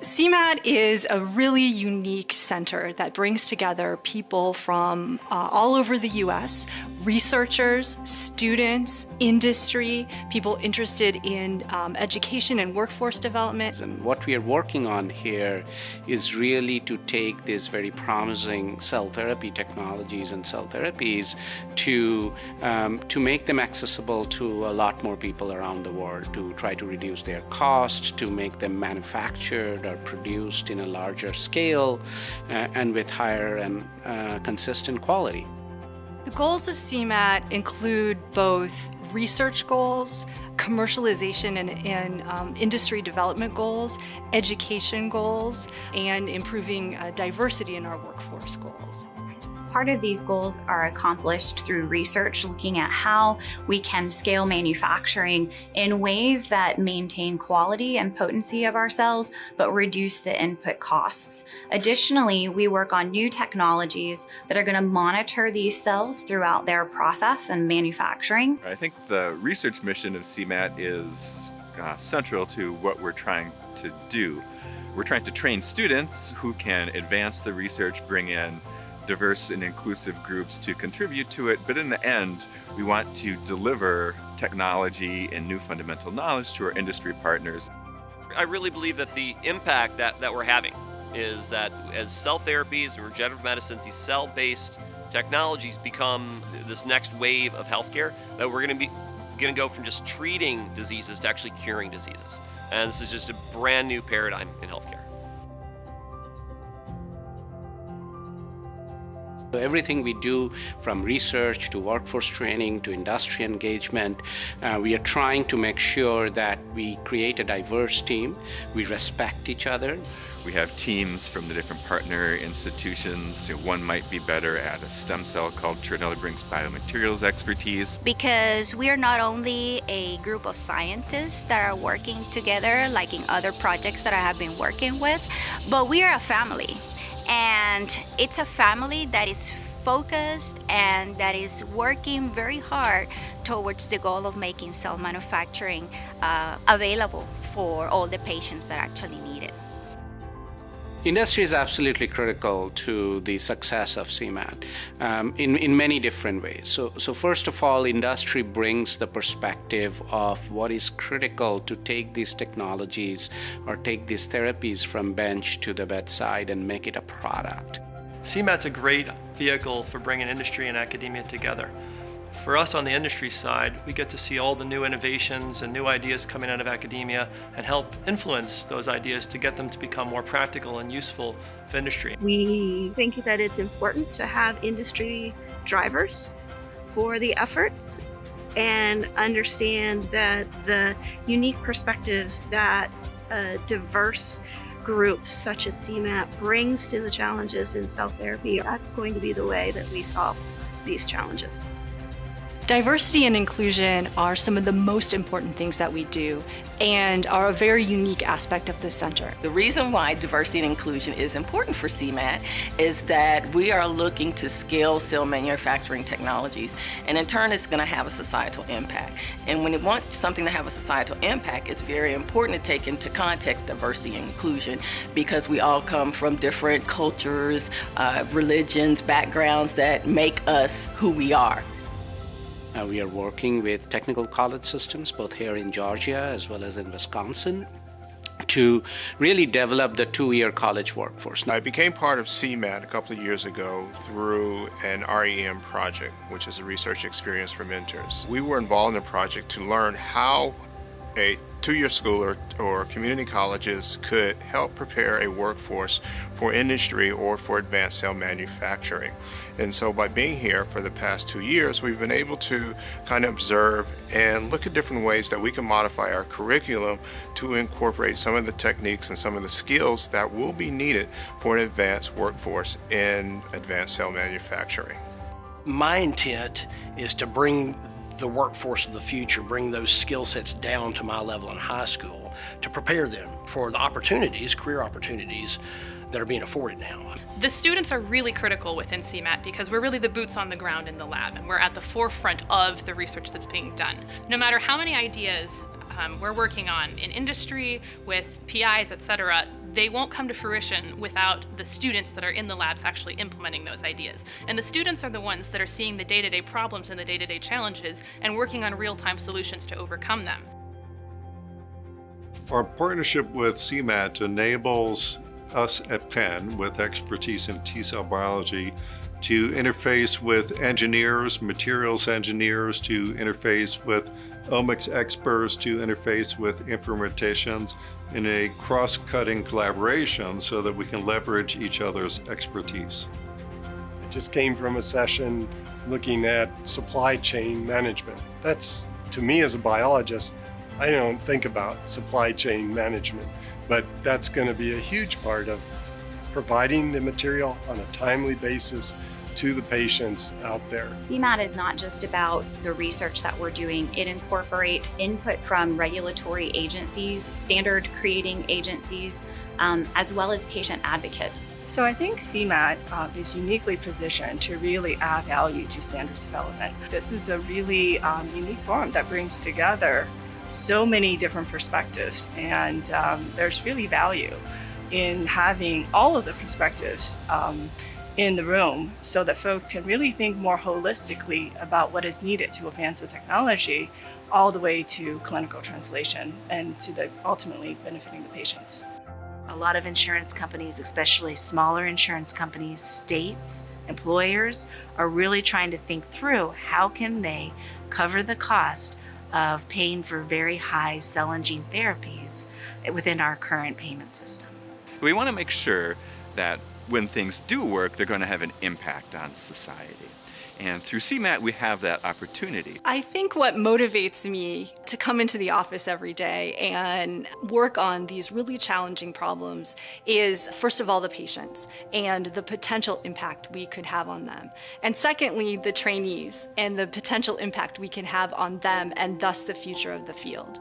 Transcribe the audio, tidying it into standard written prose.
CMaT is a really unique center that brings together people from all over the U.S., researchers, students, industry, people interested in education and workforce development. And what we are working on here is really to take these very promising cell therapy technologies and cell therapies to make them accessible to a lot more people around the world, to try to reduce their costs, to make them manufactured or produced in a larger scale and with higher and consistent quality. The goals of CMaT include both research goals, commercialization and industry development goals, education goals, and improving diversity in our workforce goals. Part of these goals are accomplished through research, looking at how we can scale manufacturing in ways that maintain quality and potency of our cells, but reduce the input costs. Additionally, we work on new technologies that are going to monitor these cells throughout their process and manufacturing. I think the research mission of CMaT is central to what we're trying to do. We're trying to train students who can advance the research, bring in diverse and inclusive groups to contribute to it, but in the end, we want to deliver technology and new fundamental knowledge to our industry partners. I really believe that the impact that we're having is that as cell therapies and regenerative medicines, these cell-based technologies become this next wave of healthcare, that we're going to go from just treating diseases to actually curing diseases. And this is just a brand new paradigm in healthcare. Everything we do, from research to workforce training to industry engagement, we are trying to make sure that we create a diverse team, we respect each other. We have teams from the different partner institutions. One might be better at a stem cell culture, another brings biomaterials expertise. Because we are not only a group of scientists that are working together, like in other projects that I have been working with, but we are a family. And it's a family that is focused and that is working very hard towards the goal of making cell manufacturing available for all the patients that actually need it. Industry is absolutely critical to the success of CMaT in many different ways. So first of all, industry brings the perspective of what is critical to take these technologies or take these therapies from bench to the bedside and make it a product. CMaT's a great vehicle for bringing industry and academia together. For us on the industry side, we get to see all the new innovations and new ideas coming out of academia and help influence those ideas to get them to become more practical and useful for industry. We think that it's important to have industry drivers for the efforts and understand that the unique perspectives that diverse groups such as CMaT brings to the challenges in cell therapy, that's going to be the way that we solve these challenges. Diversity and inclusion are some of the most important things that we do and are a very unique aspect of this center. The reason why diversity and inclusion is important for CMaT is that we are looking to scale cell manufacturing technologies, and in turn it's going to have a societal impact. And when you want something to have a societal impact, it's very important to take into context diversity and inclusion, because we all come from different cultures, religions, backgrounds that make us who we are. We are working with technical college systems, both here in Georgia as well as in Wisconsin, to really develop the two-year college workforce. I became part of CMaT a couple of years ago through an REM project, which is a research experience for mentors. We were involved in a project to learn how a two-year school or community colleges could help prepare a workforce for industry or for advanced cell manufacturing. And so by being here for the past 2 years, we've been able to kind of observe and look at different ways that we can modify our curriculum to incorporate some of the techniques and some of the skills that will be needed for an advanced workforce in advanced cell manufacturing. My intent is to bring the workforce of the future, bring those skill sets down to my level in high school to prepare them for the opportunities, career opportunities that are being afforded now. The students are really critical within CMaT because we're really the boots on the ground in the lab, and we're at the forefront of the research that's being done. No matter how many ideas we're working on in industry, with PIs, etc., they won't come to fruition without the students that are in the labs actually implementing those ideas. And the students are the ones that are seeing the day-to-day problems and the day-to-day challenges and working on real-time solutions to overcome them. Our partnership with CMaT enables us at Penn, with expertise in T-cell biology, to interface with engineers, materials engineers, to interface with omics experts, to interface with informaticians in a cross-cutting collaboration so that we can leverage each other's expertise. I just came from a session looking at supply chain management. That's, to me as a biologist, I don't think about supply chain management, but that's going to be a huge part of providing the material on a timely basis to the patients out there. CMaT is not just about the research that we're doing. It incorporates input from regulatory agencies, standard creating agencies, as well as patient advocates. So I think CMaT is uniquely positioned to really add value to standards development. This is a really unique forum that brings together so many different perspectives, and there's really value in having all of the perspectives in the room so that folks can really think more holistically about what is needed to advance the technology all the way to clinical translation and to the ultimately benefiting the patients. A lot of insurance companies, especially smaller insurance companies, states, employers, are really trying to think through how can they cover the cost of paying for very high cell and gene therapies within our current payment system. We want to make sure that when things do work, they're going to have an impact on society. And through CMaT, we have that opportunity. I think what motivates me to come into the office every day and work on these really challenging problems is, first of all, the patients and the potential impact we could have on them. And secondly, the trainees and the potential impact we can have on them and thus the future of the field.